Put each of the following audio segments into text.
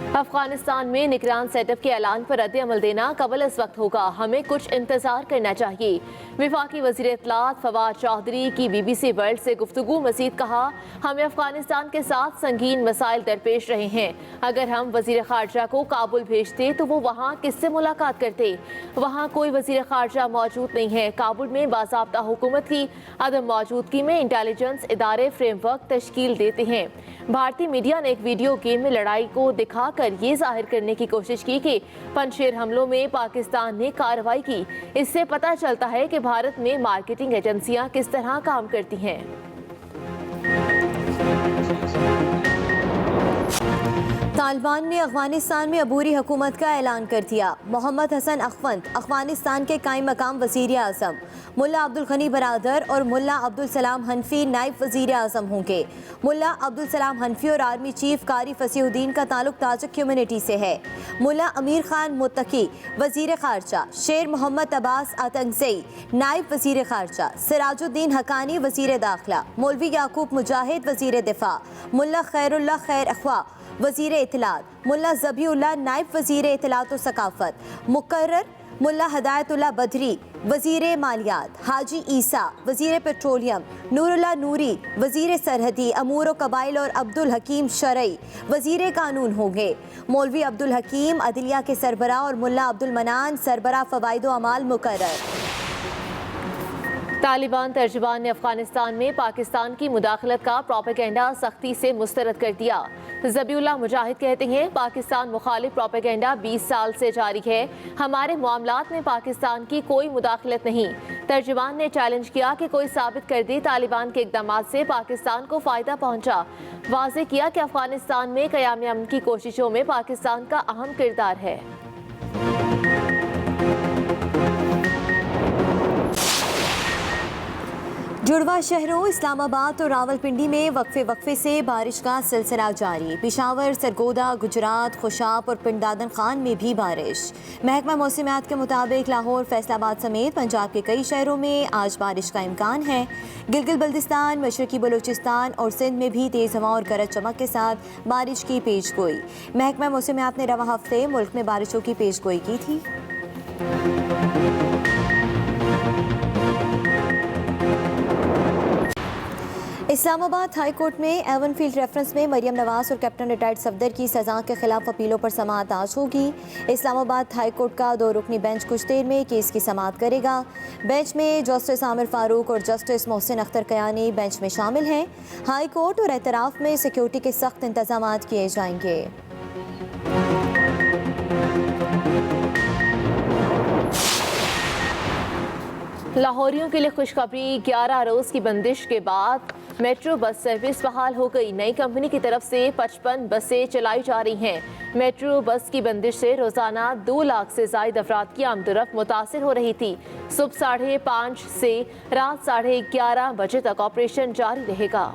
अफगानिस्तान में निगरान सेटअप के ऐलान पर रद्द-ए-अमल देना कबल इस वक्त होगा, हमें कुछ इंतजार करना चाहिए। विफाकी वज़ीर इत्तलात फवाद चौधरी की BBC वर्ल्ड से गुफ्तगू मज़ीद कहा, हमें अफगानिस्तान के साथ संगीन मसाइल दरपेश रहे हैं। अगर हम वज़ीर ख़ारजा को काबुल भेजते तो वो वहाँ किससे मुलाकात करते? वहाँ कोई वज़ीर ख़ारजा मौजूद नहीं है। काबुल में बाज़ाब्ता हुकूमत की अदम मौजूदगी में इंटेलिजेंस इदारे फ्रेमवर्क तश्कील देते हैं। भारतीय मीडिया ने एक वीडियो गेम में लड़ाई को दिखाकर ये जाहिर करने की कोशिश की कि पंजशेर हमलों में पाकिस्तान ने कार्रवाई की। इससे पता चलता है कि भारत में मार्केटिंग एजेंसियां किस तरह काम करती हैं। तालिबान ने अफगानिस्तान में अबूरी हुकूमत का ऐलान कर दिया। मोहम्मद हसन अखवंद अफगानिस्तान के कायम मकाम वज़ीर आज़म, मुल्ला अब्दुल गनी बरादर और मुल्ला अब्दुल सलाम हनफी नायब वज़ीर आज़म होंगे। मुल्ला अब्दुल सलाम हनफी और आर्मी चीफ कारी फसीहुद्दीन का ताल्लुक ताजिक कम्युनिटी से है। मुल्ला अमीर खान मुत्तकी वज़ीर ख़ारजा, शेर मोहम्मद अब्बास आतंकज़ई नायब वज़ीर ख़ारजा, सिराजुद्दीन हकानी वज़ीर दाखिला, मौलवी याकूब मुजाहिद वज़ीर दिफा, मुल्ला खैरुल्लाह खैर अखवा वज़ीर इत्तलात, मुल्ला ज़बीउल्लाह नायब वज़ीर इत्तलात व सकाफ़त मुकर्रर, मुल्ला हदायतुल्लाह बदरी वज़ीर मालियात, हाजी ईसा वज़ीर पेट्रोलियम, नूरुल्लाह नूरी वज़ीर सरहदी अमूर व कबाइल और अब्दुल हकीम शरई वज़ीर कानून होंगे। मौलवी अब्दुल हकीम अदलिया के सरबराह और मुल्ला अब्दुल मनान सरबराह फ़वाइद व अमाल मुकर्रर। तालिबान तर्जुमान ने अफगानिस्तान में पाकिस्तान की मुदाखलत का प्रोपेगेंडा सख्ती से मुस्तरद कर दिया। ज़बीउल्लाह मुजाहिद कहते हैं, पाकिस्तान मुखालिफ प्रोपेगेंडा 20 साल से जारी है। हमारे मामलात में पाकिस्तान की कोई मुदाखलत नहीं। तर्जुमान ने चैलेंज किया कि कोई साबित कर दे तालिबान के इक़दामात से पाकिस्तान को फ़ायदा पहुँचा। वाज़ेह किया कि अफगानिस्तान में क़याम अमन की कोशिशों में पाकिस्तान का अहम किरदार है। जुड़वा शहरों इस्लामाबाद और रावलपिंडी में वक्फे से बारिश का सिलसिला जारी। पेशावर, सरगोदा, गुजरात, खुशाब और पिंडादन खान में भी बारिश। महकमा मौसमियात के मुताबिक लाहौर, फैसलाबाद समेत पंजाब के कई शहरों में आज बारिश का इम्कान है। गिलगित बल्तिस्तान, मशरकी बलूचिस्तान और सिंध में भी तेज़ हवा और गरज चमक के साथ बारिश की पेशगोई। महकमा मौसमियात ने रवा हफ्ते मुल्क में बारिशों की पेशगोई की थी। इस्लामाबाद हाई कोर्ट में एवनफील्ड रेफरेंस में मरियम नवाज और कैप्टन रिटायर्ड सफदर की सज़ा के खिलाफ अपीलों पर समाअत आज होगी। इस्लामाबाद हाई कोर्ट का 2 रुकनी बेंच कुछ देर में केस की समाअत करेगा। बेंच में जस्टिस आमिर फारूक और जस्टिस मोहसिन अख्तर कयानी बेंच में शामिल हैं। हाई कोर्ट और एतराफ़ में सिक्योरिटी के सख्त इंतजाम किए जाएंगे। लाहौरियों के लिए खुशखबरी, 11 रोज़ की बंदिश के बाद मेट्रो बस सर्विस बहाल हो गई। नई कंपनी की तरफ से 55 बसें चलाई जा रही हैं। मेट्रो बस की बंदिश से रोज़ाना 2 लाख से ज़ायद अफराद की आमदोरफ्त मुतासिर हो रही थी। सुबह 5:30 से रात 11:30 बजे तक ऑपरेशन जारी रहेगा।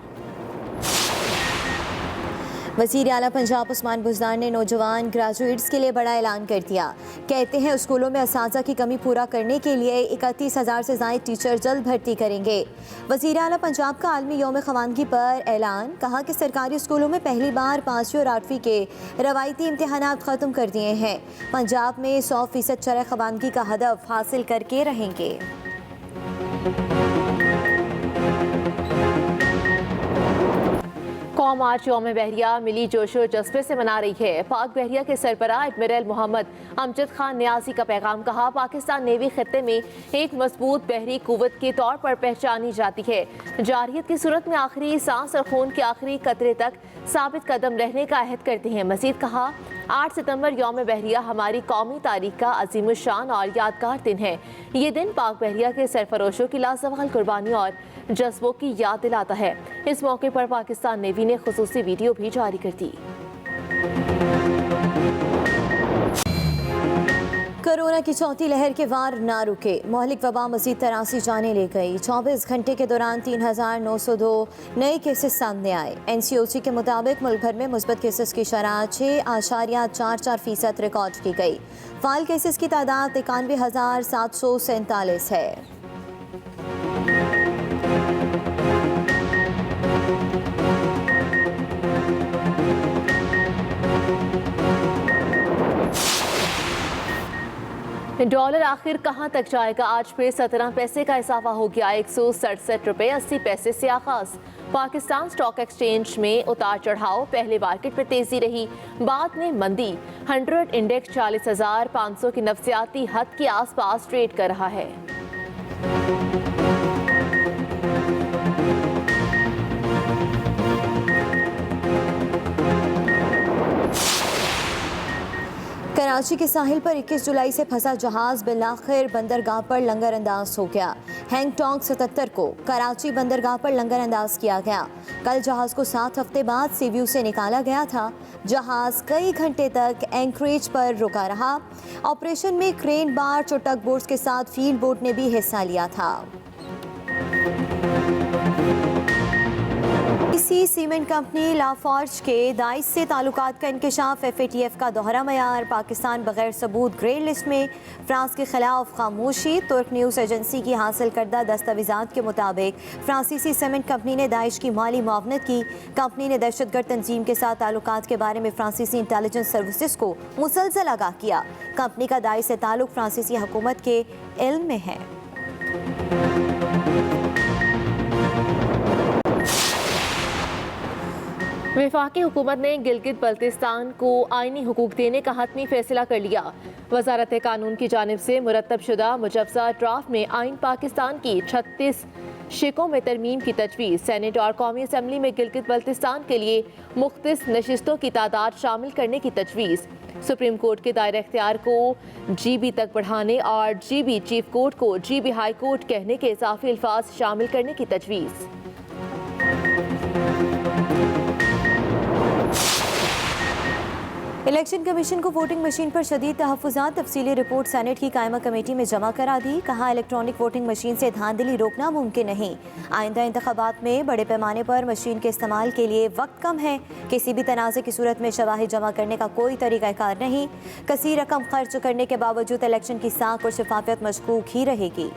वज़ीर आला पंजाब उस्मान बुज़दार ने नौजवान ग्रेजुएट्स के लिए बड़ा ऐलान कर दिया। कहते हैं स्कूलों में असातिज़ा की कमी पूरा करने के लिए 31,000 से ज़ायद टीचर जल्द भर्ती करेंगे। वज़ीर आला पंजाब का आलमी यौम ख़वानगी पर ऐलान, कहा कि सरकारी स्कूलों में पहली बार 5वीं और 8वीं के रवायती इम्तहानात ख़त्म कर दिए हैं। पंजाब में 100% शरह ख़वानगी का हदफ हासिल करके रहेंगे। कौम आज यौम बहरिया मिली जोशो जज्बे से मना रही है। पाक बहरिया के सरबराह एडमिरल मोहम्मद अमजद खान नियाज़ी का पैगाम, कहा पाकिस्तान नेवी खत्ते में एक मजबूत बहरी कुव्वत के तौर पर पहचानी जाती है। जारहियत की सूरत में आखिरी सांस और खून के आखिरी कतरे तक साबित कदम रहने का अहद करते हैं। मजीद कहा, 8 सितंबर यौम बहरिया हमारी कौमी तारीख का अजीमुशान और यादगार दिन है। ये दिन पाक बहरिया के सरफरोशों की लाजवाल कुर्बानी और जज्बों की याद दिलाता है। इस मौके पर पाकिस्तान नेवी ने खुसूसी वीडियो भी जारी कर दी। कोरोना की चौथी लहर के वार ना रुके, मोहलिक वबा मजीद तरासी जाने ले गई। 24 घंटे के दौरान 3,902 नए केसेस सामने आए। NCOC के मुताबिक मुल्क भर में मुस्बत केसेस की शरह 6.44% रिकॉर्ड की गई। फाइल केसेस की तादाद 91,747 है। डॉलर आखिर कहां तक जाएगा? आज फिर 17 पैसे का इजाफा हो गया। 167 रुपए 80 पैसे से आगाज। पाकिस्तान स्टॉक एक्सचेंज में उतार चढ़ाव, पहले मार्केट में तेजी रही, बाद में मंदी। 100 इंडेक्स 40,500 की नफसियाती हद के आसपास ट्रेड कर रहा है। कराची के साहिल पर 21 जुलाई से फंसा जहाज बिलाखिर बंदरगाह पर लंगर अंदाज हो गया। हैंगटोंग 77 को कराची बंदरगाह पर लंगर अंदाज किया गया। कल जहाज को 7 हफ्ते बाद सीव्यू से निकाला गया था। जहाज कई घंटे तक एंकरेज पर रुका रहा। ऑपरेशन में क्रेन बार्ज और टग बोट्स के साथ फील्ड बोट ने भी हिस्सा लिया था। इसी सीमेंट कंपनी लाफॉर्ज के दाइश से ताल्लुकात का इंकशाफ, FATF का दोहरा मयार, पाकिस्तान बगैर सबूत ग्रे लिस्ट में, फ्रांस के खिलाफ खामोशी। तुर्क न्यूज़ एजेंसी की हासिल करदा दस्तावेजात के मुताबिक फ्रांसीसी सीमेंट कंपनी ने दाइश की माली मुआवनत की। कंपनी ने दहशतगर्द तंजीम के साथ ताल्लुकात के बारे में फ्रांसीसी इंटेलिजेंस सर्विसेज को मुसलसल आगाह किया। कंपनी का दाइश से ताल्लुक फ्रांसीसी हुकूमत के इल्म में है। वफाकी हुकूमत ने गिलगित बल्तिस्तान को आईनी हुकूक देने का हतमी फैसला कर लिया। वजारत कानून की जानिब से मुरतब शुदा मुजवजा ड्राफ्ट में आइन पाकिस्तान की 36 शिकों में तरमीम की तजवीज़। सेनेट और कौमी असम्बली में गिलगित बल्तिस्तान के लिए मुख्तलिफ नशिस्तों की तादाद शामिल करने की तजवीज़। सुप्रीम कोर्ट के दायरे इख्तियार को GB तक बढ़ाने और GB चीफ कोर्ट को GB हाई कोर्ट कहने के इजाफी अल्फाज शामिल करने की तजवीज़। इलेक्शन कमीशन को वोटिंग मशीन पर शदीद तहफ़्फ़ुज़ात, तफसीली रिपोर्ट सेनेट की कायमा कमेटी में जमा करा दी। कहा इलेक्ट्रॉनिक वोटिंग मशीन से धांधली रोकना मुमकिन नहीं। आइंदा इंतखाबात में बड़े पैमाने पर मशीन के इस्तेमाल के लिए वक्त कम है। किसी भी तनाज़े की सूरत में शवाहिद जमा करने का कोई तरीक़ाकार नहीं। कसीर रकम खर्च करने के बावजूद इलेक्शन की साख और शफाफियत मशकूक ही रहेगी।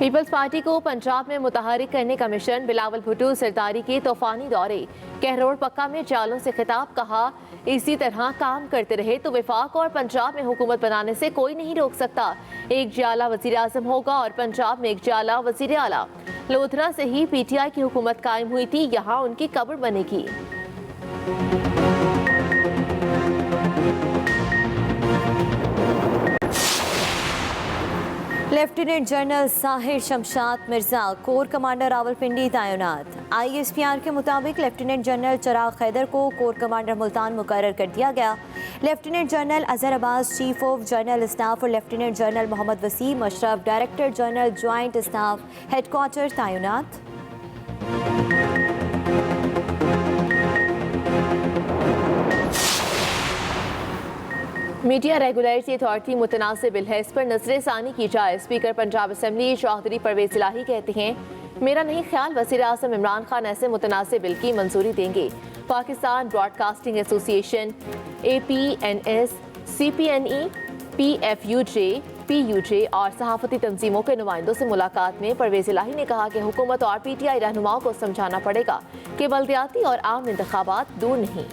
पीपल्स पार्टी को पंजाब में मुतहरिक करने का मिशन, बिलावल भुट्टो सरदारी के तूफानी दौरे। कहरोड़ पक्का में जालों से खिताब, कहा इसी तरह काम करते रहे तो वफाक और पंजाब में हुकूमत बनाने से कोई नहीं रोक सकता। एक जाला वजीर आजम होगा और पंजाब में एक जाला वजीर आला। लोधरा से ही PTI की हुकूमत कायम हुई थी, यहाँ उनकी कब्र बनेगी। Lieutenant general Sahir Shamshad Mirza core commander Rawalpindi तैनात। ISPR के मुताबिक लेफ्टिनेंट जनरल चिराग खैदर को कोर कमांडर मुल्तान मुकर्रर कर दिया गया। Lieutenant general Azhar Abbas chief of general staff और lieutenant general Mohammad Waseem Ashraf director general joint staff headquarter तैनात। मीडिया रेगुलेटरी अथॉरिटी मुतनासिब बिलहस पर नजर सानी की जाए। स्पीकर पंजाब असम्बली चौधरी परवेज इलाही कहते हैं, मेरा नहीं ख्याल वज़ीर आज़म इमरान खान ऐसे मुतनासिब बिल की मंजूरी देंगे। Pakistan broadcasting association, APNS, CPNE, PFUJ, PUJ और सहाफ़ती तंजीमों के नुमाइंदों से मुलाकात में परवेज इलाही ने कहा कि हुकूमत और PTI रहनुमाओं को समझाना पड़ेगा कि बल्दियाती और आम इंतखाबात दूर नहीं।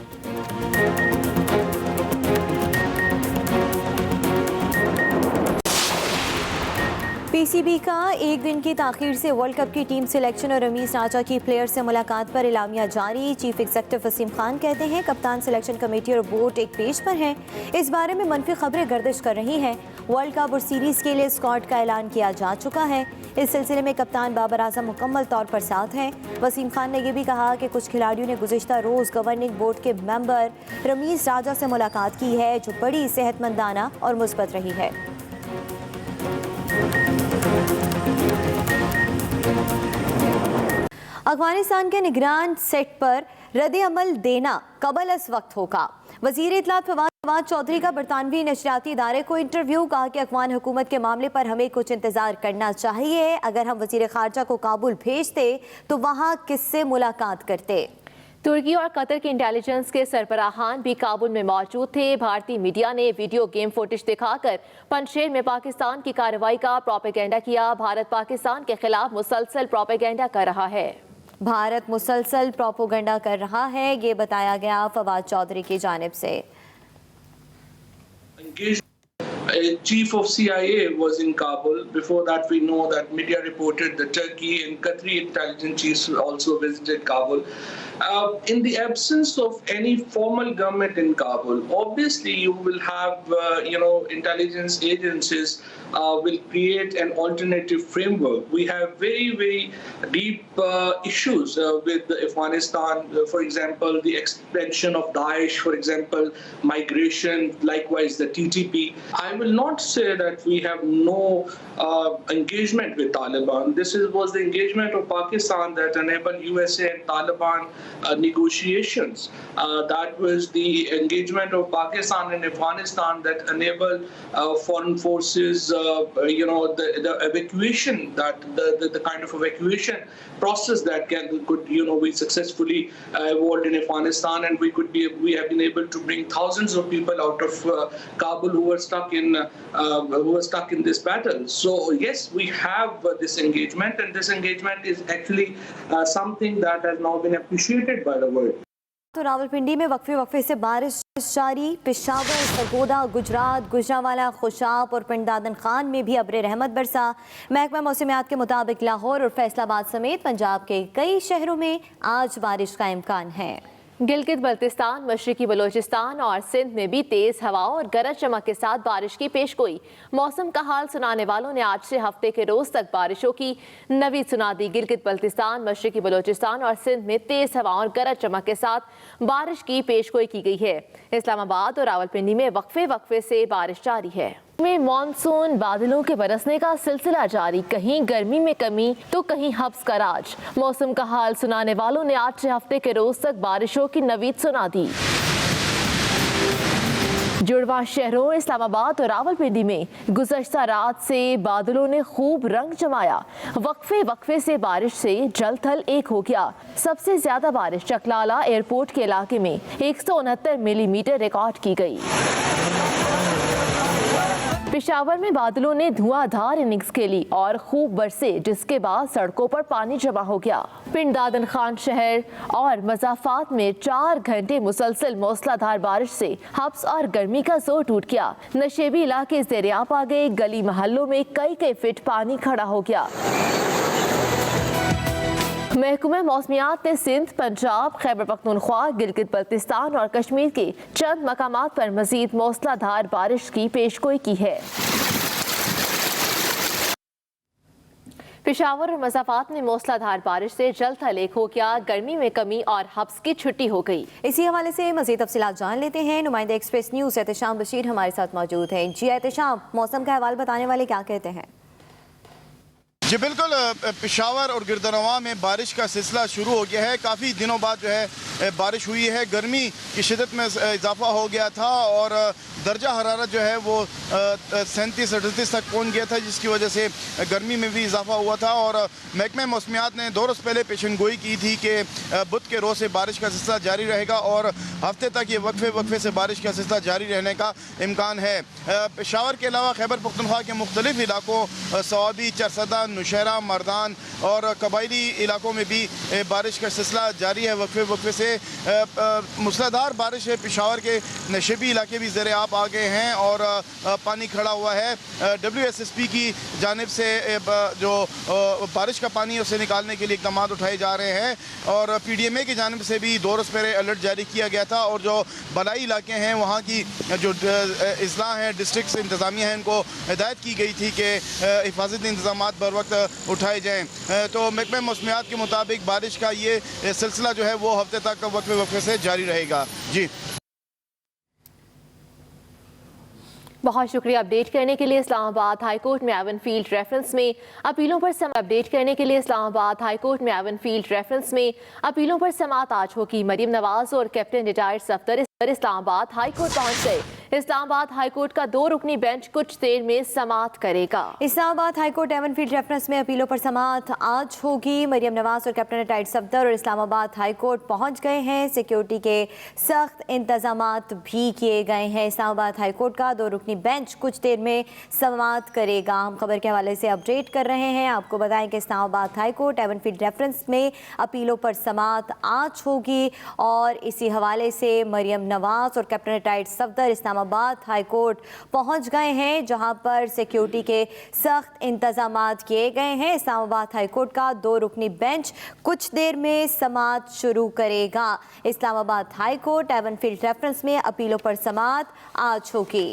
PCB का एक दिन की ताख़ीर से वर्ल्ड कप की टीम सिलेक्शन और रमीज़ राजा की प्लेयर से मुलाकात पर इलामिया जारी। चीफ एग्जीक्यूटिव वसीम खान कहते हैं कप्तान सिलेक्शन कमेटी और बोर्ड एक पेज पर हैं। इस बारे में मनफी खबरें गर्दिश कर रही हैं। वर्ल्ड कप और सीरीज़ के लिए स्क्वाड का ऐलान किया जा चुका है। इस सिलसिले में कप्तान बाबर आजम मुकम्मल तौर पर साथ हैं। वसीम खान ने यह भी कहा कि कुछ खिलाड़ियों ने गुज़िश्ता रोज़ गवर्निंग बोर्ड के मेंबर रमीज़ राजा से मुलाकात की है, जो बड़ी सेहतमंदाना और मुस्बत रही है। अफगानिस्तान के निगरान सेट पर रद्द अमल देना कबल अस वक्त होगा। वज़ीर इत्तलात फवाद चौधरी का बरतानवी नशरियाती इदारे को इंटरव्यू, कहा कि अफगान हुकूमत के मामले पर हमें कुछ इंतज़ार करना चाहिए। अगर हम वज़ीर ख़ारजा को काबुल भेजते तो वहाँ किससे मुलाकात करते। तुर्की और कतर के इंटेलिजेंस के सरबराहान भी काबुल में मौजूद थे। भारतीय मीडिया ने वीडियो गेम फुटेज दिखाकर पंजशेर में पाकिस्तान की कार्रवाई का प्रोपेगेंडा किया। भारत पाकिस्तान के खिलाफ मुसलसल प्रोपेगेंडा कर रहा है। भारत मुसलसल प्रोपेगेंडा कर रहा है, ये बताया गया फवाद चौधरी की जानिब से। Chief of CIA was in Kabul. Before that, we know that media reported the Turkey and Qatari intelligence chiefs also visited Kabul. In the absence of any formal government in Kabul, obviously you will have, intelligence agencies will create an alternative framework. We have very, very deep issues with Afghanistan. For example, the expansion of Daesh, for example, migration, likewise the TTP. I will not say that we have no engagement with Taliban. This was the engagement of Pakistan that enabled USA and Taliban negotiations. That was the engagement of Pakistan and Afghanistan that enabled foreign forces, the evacuation, that the kind of evacuation process that could be successfully evolved in Afghanistan, and we have been able to bring thousands of people out of Kabul who were stuck in this battle. So yes, we have this engagement, and this engagement is actually something that has now been appreciated by the world. तो रावलपिंडी में वक्फे से बारिश जारी। पेशावर, सरगोदा, गुजरात, गुजरांवाला, खुशाब और पिंडादन खान में भी अब्र रहमत बरसा। महकमा मौसमियात के मुताबिक लाहौर और फैसलाबाद समेत पंजाब के कई शहरों में आज बारिश का इम्कान है। गिलगित बल्तिस्तान, मशरकी बलोचिस्तान और सिंध में भी तेज हवाओं और गरज चमक के साथ बारिश की पेशगोई। मौसम का हाल सुनाने वालों ने आज से हफ्ते के रोज तक बारिशों की नवीद सुना दी। गिलगित बल्तिस्तान, मशरकी बलोचिस्तान और सिंध में तेज हवाओं और गरज चमक के साथ बारिश की पेशगोई की गई है। इस्लामाबाद और रावलपिंडी में वक्फे से बारिश जारी है। में मॉनसून बादलों के बरसने का सिलसिला जारी, कहीं गर्मी में कमी तो कहीं हब्स का राज। मौसम का हाल सुनाने वालों ने आज से हफ्ते के रोज तक बारिशों की नवीद सुना दी। जुड़वा शहरों इस्लामाबाद और रावलपिंडी में गुज़श्ता रात से बादलों ने खूब रंग जमाया। वक्फे से बारिश से जल थल एक हो गया। सबसे ज्यादा बारिश चकलाला एयरपोर्ट के इलाके में 169 मिलीमीटर रिकॉर्ड की गई। पेशावर में बादलों ने धुआंधार इनिंग्स खेली और खूब बरसे, जिसके बाद सड़कों पर पानी जमा हो गया। पिंडादन खान शहर और मज़ाफात में 4 घंटे मुसलसल मूसलाधार बारिश से हब्स और गर्मी का जोर टूट गया। नशेबी इलाके ज़ेर-ए-आब आ गए। गली मोहल्लों में कई फीट पानी खड़ा हो गया। महकमा मौसमियात ने सिंध, पंजाब, खैबर पख्तूनख्वा, गिलगित बल्तिस्तान और कश्मीर के चंद मकामात पर मजीद मूसलाधार बारिश की पेशगोई की है। पेशावर और मज़ाफात में मूसलाधार बारिश से जल थल एक हो गया। गर्मी में कमी और हब्स की छुट्टी हो गई। इसी हवाले से मज़ीद तफसीलात जान लेते हैं। नुमाइंदा एक्सप्रेस न्यूज़ एहतेशाम बशीर हमारे साथ मौजूद हैं। जी एहतेशाम, मौसम का अहवाल बताने वाले क्या कहते हैं? जी बिल्कुल, पेशावर और गिरदनवा में बारिश का सिलसिला शुरू हो गया है। काफ़ी दिनों बाद जो है बारिश हुई है। गर्मी की शिदत में इजाफा हो गया था और दर्जा हरारत जो है वो 37-38 तक पहुंच गया था, जिसकी वजह से गर्मी में भी इजाफा हुआ था। और महकमा मौसमियात ने 2 रोज़ पहले पेशन गोई की थी कि बुध के रोज़ से बारिश का सिलसिला जारी रहेगा और हफ्ते तक ये वक्फे से बारिश का सिलसिला जारी रहने का इम्कान है। पेशावर के अलावा खैबर पख्तूनख्वा के मुख्तलिफ इलाकों सवाबी, चरसदा, नौशहरा, मर्दान और कबायली इलाकों में भी बारिश का सिलसिला जारी है। वक्फे से मूसलाधार बारिश है। पेशावर के नशेबी इलाके भी ज़ेर-ए-आब आ गए हैं और पानी खड़ा हुआ है। WSSP की जानिब से जो बारिश का पानी उसे निकालने के लिए इक़दाम उठाए जा रहे हैं और PDMA की जानिब से भी 2 रोज़ पहले अलर्ट जारी किया गया था और जो बलाई इलाके हैं वहाँ की जो अजला हैं, डिस्ट्रिक्ट इंतज़ामिया हैं, इनको हिदायत की गई थी कि हिफाजती इंतज़ाम बर वक्त उठाए जाएँ। तो महकमा मौसमियात के मुताबिक बारिश का ये सिलसिला जो है वो हफ्ते तक वक्फे से जारी रहेगा। जी बहुत शुक्रिया अपडेट करने के लिए। इस्लामाबाद हाईकोर्ट में एवन फील्ड रेफरेंस में अपीलों पर अपडेट करने के लिए इस्लामाबाद हाईकोर्ट में एवन फील्ड रेफरेंस में अपीलों पर समाअत आज होगी। मरीम नवाज और captain retired Safdar Islamabad high court पहुंच गए। इस्लामाबाद हाईकोर्ट का 2 रुकनी बेंच कुछ देर में समाअत करेगा। इस्लामाबाद हाईकोर्ट एवनफील्ड रेफरेंस में अपीलों पर समाअत आज होगी। मरियम नवाज और कैप्टन रिटायर्ड सफदर और इस्लामाबाद हाईकोर्ट पहुंच गए हैं। सिक्योरिटी के सख्त इंतजामात भी किए गए हैं। इस्लामाबाद हाईकोर्ट का 2 रुकनी बेंच कुछ देर में समाअत करेगा। हम खबर के हवाले से अपडेट कर रहे हैं। आपको बताएं कि इस्लामाबाद हाईकोर्ट एवनफील्ड रेफरेंस में अपीलों पर समाअत आज होगी और इसी हवाले से मरियम नवाज और captain retired Safdar Islamabad high court पहुंच गए हैं, जहां पर सिक्योरिटी के सख्त इंतजामात किए गए हैं। इस्लामाबाद हाईकोर्ट का 2 रुकनी बेंच कुछ देर में समाअत शुरू करेगा। इस्लामाबाद हाईकोर्ट एवनफील्ड रेफरेंस में अपीलों पर समाअत आज होगी।